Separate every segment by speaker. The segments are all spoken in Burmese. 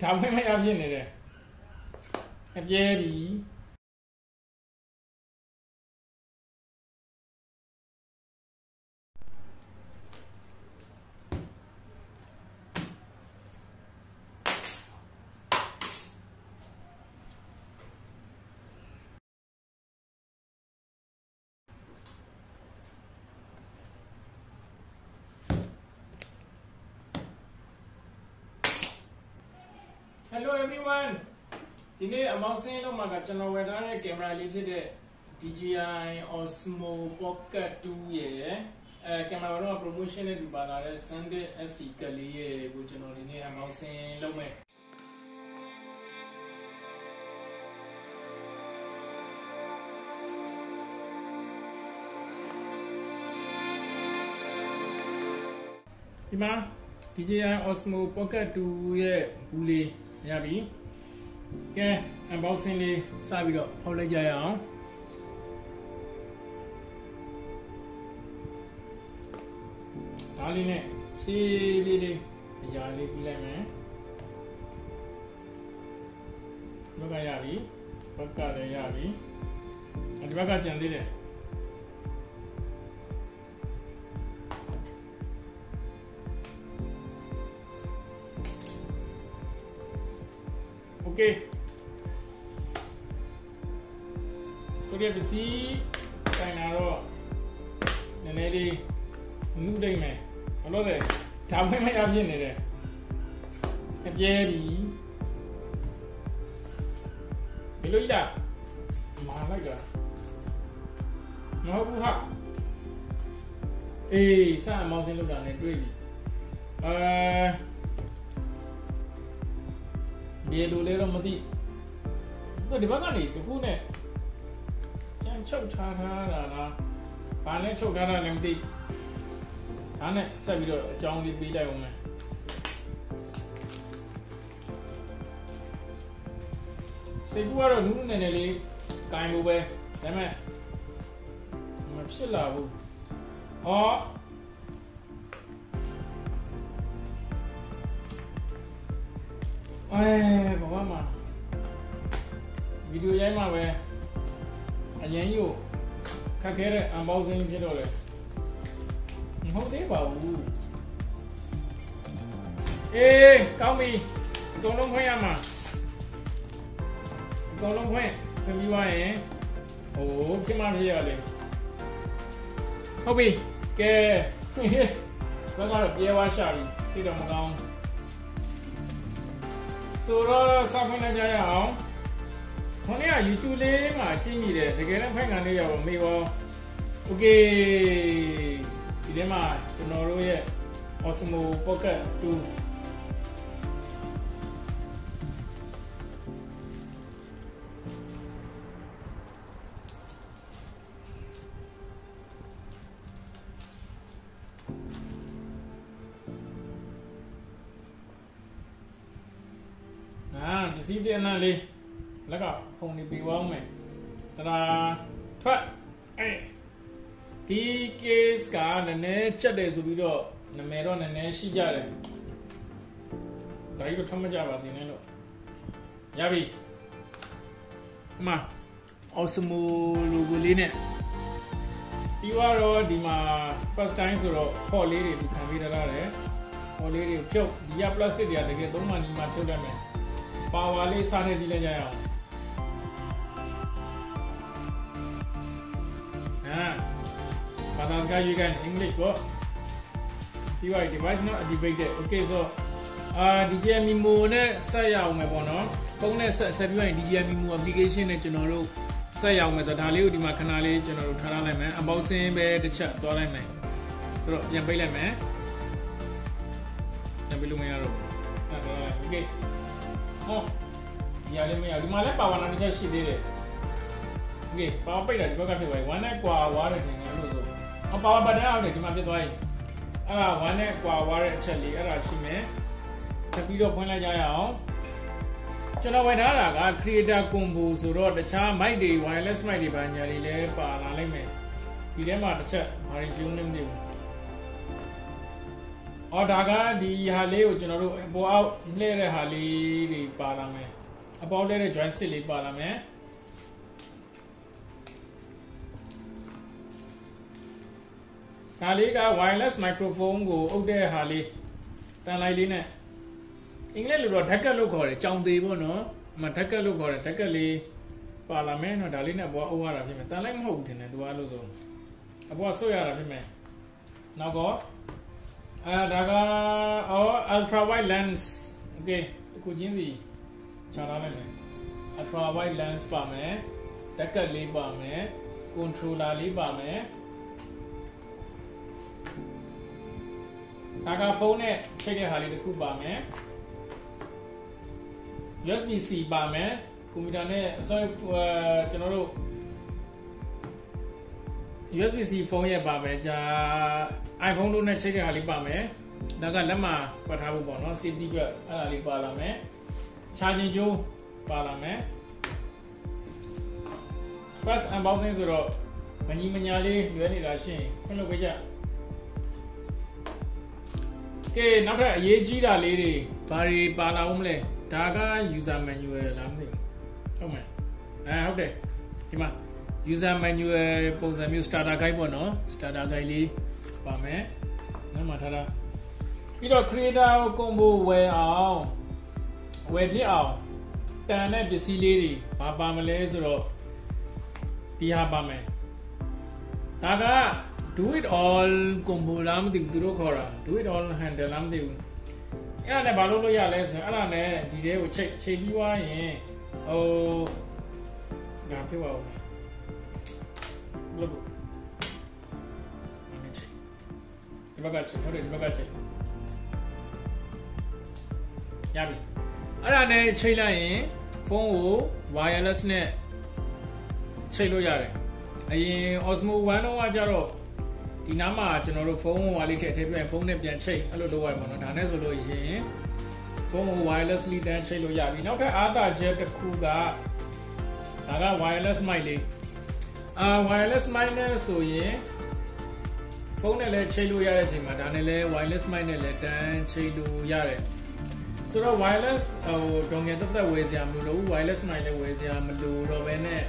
Speaker 1: ဒါမှမရဖြစ်နေတယ်အပြဲပြီ Hello everyone. Today I'm using the channel with our camera DJI Osmo Pocket 2 camera promotion is Sunday SD Kali which I'm using Lome. DJI Osmo Pocket 2 bully. Yabi. Okay, I'm bouncing the Sabido. How late I am? Darling, see, Billy, Yali, Lemon. Look at Yabi, Baka the Yabi, and the Baka Chandile. Okay. So we see Kainaro Nanedi New Day man. Hello there. Tell me my option there. A baby. Hello, ya. Malaga. No, ha. Hey, some mountain look down it really. Yellow little muddy. But the Bagani, the Pune. Can choke Chana, Pane Chokana empty. Anne Savido, John Lee Bida woman. Say, you are a noon and a lake, kind of way. Damn it. Mapsilla. Oh. Mama video jai ma we ayan yo khak khe de unboxing phitတော့လေမဟုတ်သေးပါဘူးအေးကောင်းပြီအကုန်လုံးခွင့်ရမှာအကုန်လုံးခွင့်ပြီးသွားရင်ဟိုဖြစ်မှဖြစ်ရလေဟုတ်ပြီကဲဘယ်ကတော့ပြေးသွားရှာပြီပြီးတော့မကောင်း So, something like that. When you YouTube, my chinny there, the girl and me okay. Idema, tomorrow, Osmo Pocket 2. See the anale. Look up, only be one man. Twat. TK's car, the nature days will be the Meron and Nashi Jare. Daigo Tomajava, Yabi. Ma. Osmo Luguline. You are all the first time to call lady to come with a lady. Or lady of Joe, the Yapla City, they get no money, my children. Power lay Sunday delay. But guy you can English work. Device not debated. Okay, so DJI Mimo say out my bono. Bonus said you in DJI Mimo application at General say out with the Dalio di Macanale General Taralaman about saying the chat Dolaman. So Yambela man. Yambilumero. Okay. Oh, yeah, let me have my lap. I want to just did it. Okay, power pay that you got away. One neck water thing. A power but now that you might be way. One neck water actually, she may. The video point like I Chana went out, I create a combo so the charm my day, wireless my day, Banyari, Palame. He came out the chat, or if you name them. အော်ဒါကဒီဟာလေးကိုကျွန်တော်တို့ပေါ်အောက်လှည့်တဲ့ဟာလေးတွေပါလာမယ်အပေါ်လှည့်တဲ့ joystick လေးပါလာမယ်ဒါလေးက wireless microphone ကိုအုပ်တဲ့ဟာလေးတန်လိုက်လေးနဲ့အင်္ဂလိပ်လိုတော့ဓာတ်ကတ်လို့ခေါ်တယ်ကြောင်သေးပေါ့နော်အမှဓာတ်ကတ်လို့ခေါ်တယ်ဓာတ်ကတ်လေးပါလာမယ်နော်ဒါလေးနဲ့ပေါ်အုပ်ရတာဖြစ်မယ်တန်လိုက်မဟုတ်ဘူးထင်တယ်သူကအဲ့လိုဆိုအပေါ်ဆွတ်ရတာဖြစ်မယ်နောက်တော့ဒါကultra wide lens okay တခုချင်းစီခြားထားလိုက်မယ် ultra wide lens ပါမယ်ဓာတ်ကတ်လေးပါမယ် controller လေးပါမယ်ဒါကဖုန်းနဲ့ချိန်တဲ့ဟာလေးတစ်ခုပါမယ် USB-C ပါမယ်ကွန်ပျူတာနဲ့ကျွန်တော်တို့ USB-C ဖုန်းရဲ့ပါမယ်ဂျာ iPhone လို့နဲ့ချိန်တဲ့ဟာလေးပါမယ်ဒါကလက်မှာပတ်ထားဖို့ပေါ့နော် safety အတွက်အဲ့ဒါလေးပါလာမယ် charging ကျိုးပါလာမယ် first unboxing ဆိုတော့မကြီးမညာလေးလွယ်နေတာရှင်းခွင့်လုပ်ပေးကြကဲနောက်ထပ်အရေးကြီးတာလေးတွေဘာတွေပါလာဦးမလဲဒါက user manual လားမသိဘူးဟုတ်မယ်ဟုတ်တယ်ဒီမှာ user manual ပုံစံမျိုး starter guide ပေါ့နော် starter guide လေးပါမယ်နောက်မှထားတာပြီးတော့ creator combo ဝယ်ဖြစ်အောင်တန်တဲ့ပစ္စည်းလေးတွေဘာပါမလဲဆိုတော့ဒီဟာပါမယ်ဒါကdo it all combo လားမသိဘူးသူတို့ခေါ်တာ do it all handle လားမသိဘူးအဲ့ဒါနဲ့ဘာလုပ်လို့ရလဲဆိုရင်အဲ့ဒါနဲ့ဒီထဲကိုချိန်ပြီးသွားရင်ဒါဖြစ်ပါဦးလို့ဒီဘက်ကချိန်ဟုတ်တယ်ဒီဘက်ကချိန်ရပြီအဲ့ဒါနဲ့ချိန်လိုက်ရင်ဖုန်းကို wireless နဲ့ချိန်လို့ရတယ်အရင် Osmo 1တော့ကကြတော့ဒီနားမှာကျွန်တော်တို့ဖုန်းဟိုလေးထည့်ပြန်ဖုန်းနဲ့ပြန်ချိန်အဲ့လိုလုပ်ရမှာနော်ဒါနဲ့ဆိုလို့ရင်ဖုန်းကို wirelessly တန်းချိန်လို့ရပြီနောက်ထပ်အားသာချက်တစ်ခုကဒါက wireless mic လေးwireless mic နဲ့ဆိုရင်ဖုန်းနဲ့လည်းချိန်လို့ရတဲ့အချိန်မှာဒါနဲ့လည်း wireless mic နဲ့လည်းတန်းချိန်လို့ရတယ်ဆိုတော့ wireless ဒေါ်ငယ်တက်ဝယ်စရာမလိုတော့ဘူး wireless mic လည်းဝယ်စရာမလိုတော့ဘဲနဲ့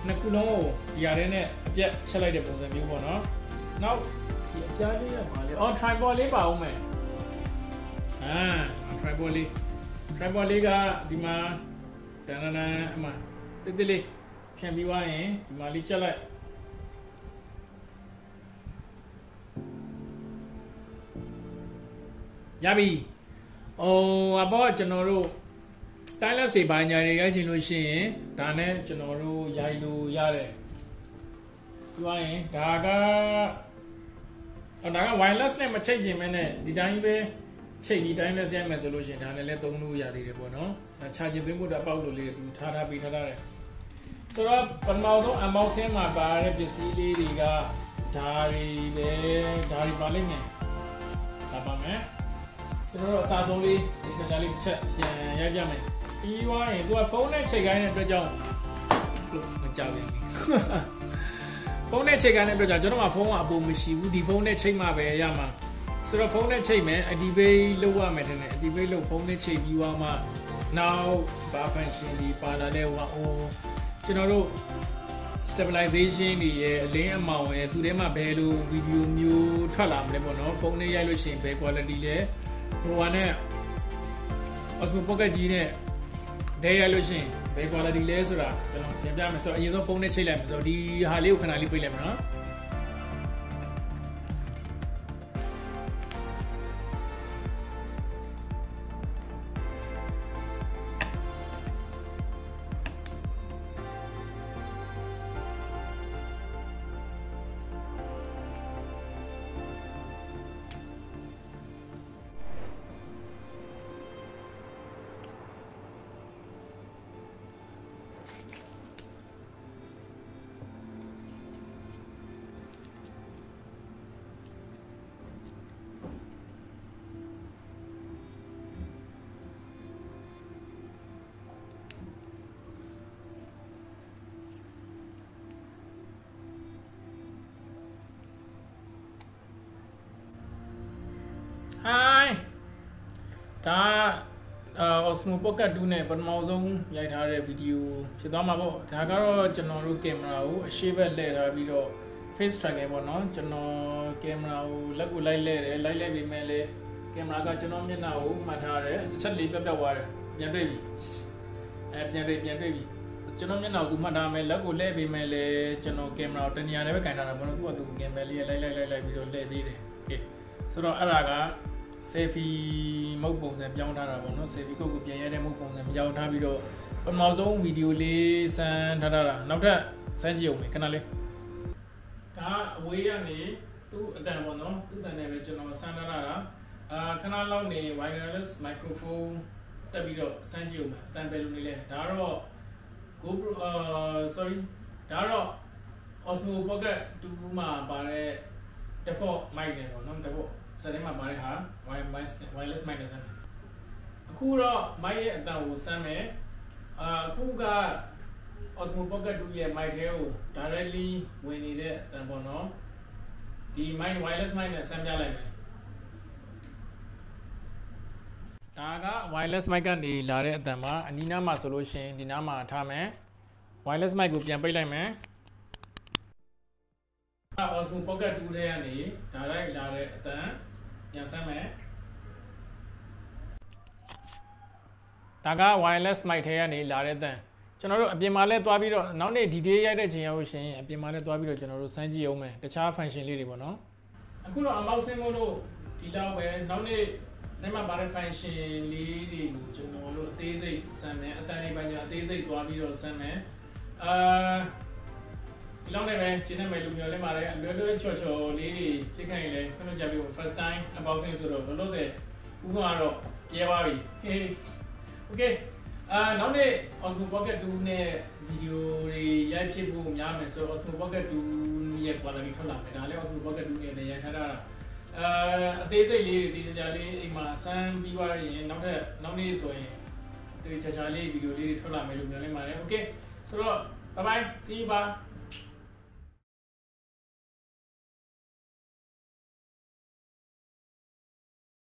Speaker 1: နှစ်ခုလုံးကိုဒီရတဲ့နဲ့အပြတ်ချက်လိုက်တဲ့ပုံစံမျိုးပေါ့နော်နောက်ဒီအပြားလေးကပါလေtripod လေးပါဦးမယ်tripod လေးကဒီမှာတန်းအမှတိလေးဖြန့်ပြီးသွားရင်ဒီမှာလေးချက်လိုက်ရပြီအပေါ်ကျွန်တော်တို့တိုင်းလက်စေပါညာတွေရိုက်ချင်လို့ရှိရင်ဒါနဲ့ကျွန်တော်တို့ရိုက်လို့ရတယ်ပြောရင်ဒါက wireless နဲ့မချိန်ချင်မဲနဲ့ဒီတိုင်းပဲချိန်ပြီးတိုင်းလက်ဆက်မယ်ဆိုလို့ရှိရင်ဒါနဲ့လည်းသုံးလို့ရသေးတယ်ပေါ့နော်ဒါ charging သွင်းဖို့တော့ပေါက်လို့လေးတွေထားပြီးထားတယ်ဆိုတော့ပထမဆုံး unboxing မှာပါတဲ့ပစ္စည်းလေးတွေကဒါတွေပါလိမ့်မယ်ဒါပါမယ်ကျွန်တော်တို့အစားဆုံးလေးဒီကြားလေးတစ်ချက်ပြန်ရိုက်ပြမယ်ပြီးသွားရင်သူကဖုန်းနဲ့ချိန်ခိုင်းတဲ့အတွက်ကြောင့်မကြောက်ဘူးဖုန်းနဲ့ချိန်ခိုင်းတဲ့အတွက်ကြောင့်ကျွန်တော်ကဖုန်းကအပေါ်မရှိဘူးဒီဖုန်းနဲ့ချိန်မှပဲရမှာဆိုတော့ဖုန်းနဲ့ချိန်မယ် activate လုပ်ရမယ်တဲ့ activate လုပ်ဖုန်းနဲ့ချိန်ပြီးသွားမှနောက်ဘာ function ဒီပါလာတဲ့ကျွန်တော်တို့ stabilization တွေရဲ့အလင်းအမောင်ရဲ့သူထဲမှာဘယ်လိုဗီဒီယိုမျိုးထွက်လာမလဲပေါ့နော်ဖုန်းနဲ့ရိုက်လို့ရှိရင်ဘယ် quality လဲဟိုကနေ Osmo Pocket ကြီးနဲ့ဒဲရိုက်လို့ရှိရင်ဘယ် quality လဲဆိုတာကျွန်တော်ပြန်ပြမယ်ဆိုတော့အရင်ဆုံးဖုန်းနဲ့ချိန်လိုက်မယ်ဆိုတော့ဒီဟာလေးကိုခဏလေးပိတ်လိုက်မယ်နော် ဒါOsmo Pocket 2နဲ့ပထမဆုံးရိုက်ထားတဲ့ဗီဒီယိုဖြစ်သွားမှာပေါ့ဒါကတော့ကျွန်တော်တို့ကင်မရာကိုအရှိဘက်လှည့်ထားပြီးတော့ face tracking ပေါ့နော်ကျွန်တော်ကင်မရာကိုလက်ကိုလိုက်လဲတယ်လိုက်လဲပြီးမဲ့လေကင်မရာကကျွန်တော်မျက်နှာကိုမှတ်ထားတယ်တစ်ချက်လေးပြတ်သွားတယ်ပြန်တွေ့ပြီပြန်တွေ့ပြီကျွန်တော်မျက်နှာကိုသူမှတ်ထားမယ်လက်ကိုလဲပြီးမဲ့လေကျွန်တော်ကင်မရာကိုတနေရာနဲ့ပဲကင်ထားတာပေါ့နော်သူကကင်မရာလေးလိုက်ပြီးတော့လှည့်ပေးတယ်โอเคဆိုတော့အဲ့ဒါကselfie မုတ်ပုံစံပြောင်းထားတာပေါ့နော် selfie ကိုပြန်ရတဲ့မုတ်ပုံစံပြောင်းထားပြီးတော့ပထမဆုံးဗီဒီယိုလေးစမ်းထားတာနောက်ထပ်စမ်းကြည့်အောင်မယ်ခဏလေးဒါအဝေးကနေသူ့အတန်ပေါ့နော်သူ့အတန်နဲ့ပဲကျွန်တော်စမ်းထားတာခဏလောက်နေ wireless microphone တက်ပြီးတော့စမ်းကြည့်အောင်မယ်အတန်ပဲလို့နေလဲဒါတော့ GoPro sorry ဒါတော့ Osmo Pocket 2မှာပါတဲ့ default mic နဲ့ပေါ့နော် defaultဆက်ထဲမှာပါတဲ့ဟာ wireless mic နဲ့စမ်းတယ်အခုတော့ mic ရဲ့အတန်ကိုစမ်းမယ်အခုက Osmo Pocket 2ရဲ့ mic ထဲကို directly ဝင်နေတဲ့အတန်ပေါ့နော်ဒီ mic wireless mic နဲ့စမ်းပြလိုက်မယ်ဒါက wireless mic ကနေလာတဲ့အတန်မှာအနီးနားမှာဆိုလို့ရှိရင်ဒီနားမှာထားမယ် wireless mic ကိုပြန်ပိတ်လိုက်မယ်Osmo Pocket 2ထဲကနေဒါလိုက်လာတဲ့အတန်ပြန်စမ်းမယ်ဒါက wireless mic ထဲကနေလာတဲ့အတန်ကျွန်တော်တို့အပြင်မှာလဲသွားပြီးတော့နောက်နေ့ detail ရိုက်တဲ့ချိန်ရလို့ရှိရင်အပြင်မှာလဲသွားပြီးတော့ကျွန်တော်တို့စမ်းကြည့်အောင်မယ်တခြား function လေးတွေပေါ့နော်အခုတော့ unboxing မို့လို့ဒီလောက်ပဲနောက်နေ့နေ့မှာပါတဲ့ function လေးတွေကိုကျွန်တော်တို့အသေးစိတ်စမ်းမယ်အတန်လေးပိုင်းအသေးစိတ်သွားပြီးတော့စမ်းမယ်ဒီလောက်နဲ့ပဲကျင်းနေမယ်လို့ပြောလဲပါတယ်အလွယ်လွယ်ချော်ချော်လေးတွေဖြစ်ခဲ့ရင်လည်းခွင့်လို့ကြပြီ first time unboxing ဆိုတော့လုံးလုံးစဲဥပမာတော့ရဲပါပြီ okay နောက်နေ့ Osmo Pocket 2နဲ့ဗီဒီယိုတွေရိုက်ဖြစ်ဖို့များမယ်ဆိုတော့ Osmo Pocket 2ရဲ့ quality ထွက်လာမယ်ဒါလည်း Osmo Pocket 2နဲ့ရိုက်ထားတာအသေးစိတ်လေးတွေဒီကြလေးအိမ်မှာစမ်းပြီးသွားရင်နောက်နေ့ဆိုရင်ဒီချာလေးဗီဒီယိုလေးတွေထွက်လာမယ်လို့ပြောနေပါတယ် okay ဆိုတော့ bye bye see you bye